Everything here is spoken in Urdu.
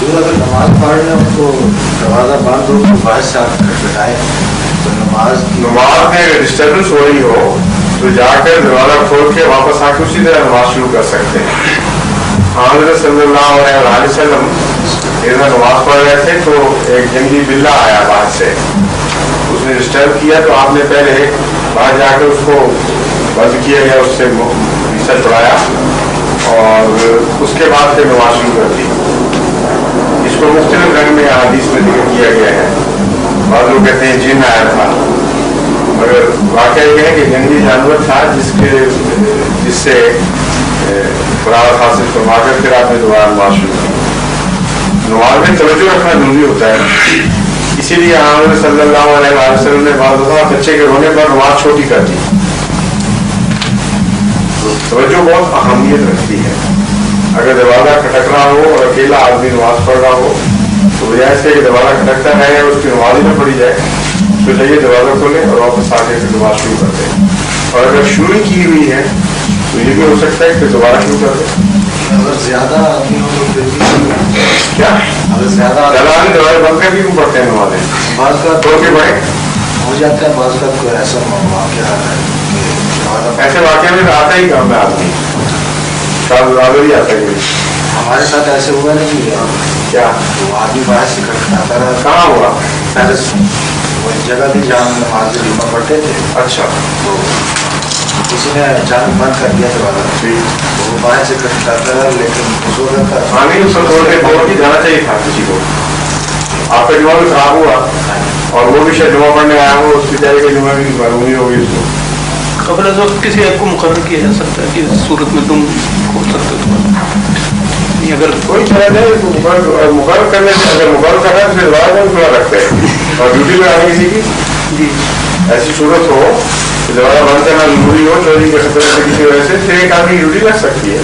اگر نماز پڑھنے ان کو دروازہ بند ہو تو باہر سے آپ بٹھائیں تو نماز میں اگر ڈسٹربنس ہو رہی ہو تو جا کر دروازہ کھول کے واپس آ کے اسی طرح نماز شروع کر سکتے ہیں. حضرت صلی اللہ علیہ وسلم ادھر نماز پڑھ رہے تھے تو ایک جنگلی بلّا آیا باہر سے, اس نے ڈسٹرب کیا تو آپ نے پہلے باہر جا کر اس کو بند کیا گیا, اس سے حصہ چھڑایا اور اس کے بعد پھر نماز شروع کر دی. اس کو مختلف رنگ میں حدیث میں ذکر کیا گیا ہے. بعض لوگ کہتے ہیں جن آیا تھا, مگر واقعہ یہ ہے کہ جنگلی جانور تھا جس سے فراغت حاصل فرما کر پھر آپ نے دوبارہ نماز شروع کی. نماز میں توجہ رکھنا ضروری ہوتا ہے, اسی لیے حضرت صلی اللہ علیہ وسلم نے بعض دفعہ بچے کے رونے پر نماز چھوٹی کر دی. توجہ بہت اہمیت رکھتی ہے. اگر دروازہ کھٹک رہا ہو اور اکیلا آدمی نماز پڑھ رہا ہو تو بجائے سے کہ دروازہ کھٹکتا رہے اور اس کی نماز ہی نہ پڑھی جائے, تو چاہیے دروازہ کھولیں اور واپس آ کے پھر نماز شروع کر دیں. اور اگر شروع کی ہوئی ہے تو یہ بھی ہو سکتا ہے کہ دوبارہ شروع کر دیں. اگر زیادہ آدمی ہو تو پھر بھی کیا اگر زیادہ آدمی دروازے بند کر کے کیوں پڑھتے ہیں نمازیں؟ بعض کا توڑ کے پڑھیں. ہو جاتا ہے, بعض کا کوئی ایسا واقعہ آتا ہے کہ ایسے واقعے میں آتا ہی کام ہے آدمی, شاید ہی آتا ہے. ہمارے ساتھ ایسے ہوا نہیں ہے کیا وہ آدمی باہر سے کھٹکھٹاتا رہا. کہاں ہوا؟ پہلے وہ ایک جگہ تھی جہاں ہم نماز جمعہ پڑھتے تھے, اچھا تو کسی نے اچانک بند کر دیا دروازہ, وہ باہر سے کھٹکھٹاتا رہا لیکن اس وقت نہیں, اس کو توڑ کے جانا چاہیے تھا کسی کو. آپ کا جمعہ بھی خراب ہوا اور وہ بھی شاید جمعہ پڑھنے آیا ہو, اس بیچارے کا جمعہ بھی معلوم نہیں ہوگی اس کو. قبل از وقت کسی ایپ کو مقرر کیا جا سکتا ہے کہ اس صورت میں تم کھول سکتے ہو. اگر کوئی شاید ہے مقرر کرنے سے, اگر مقرر کرنا ہے تو پھر دروازہ بھی کھلا رکھتے ہیں اور ڈیوٹی پہ آنے کسی کی جی ایسی صورت ہو کہ دروازہ بند کرنا ضروری ہو چوری کے خطرے سے کسی وجہ سے, پھر ایک آدمی ڈیوٹی لگ سکتی ہے.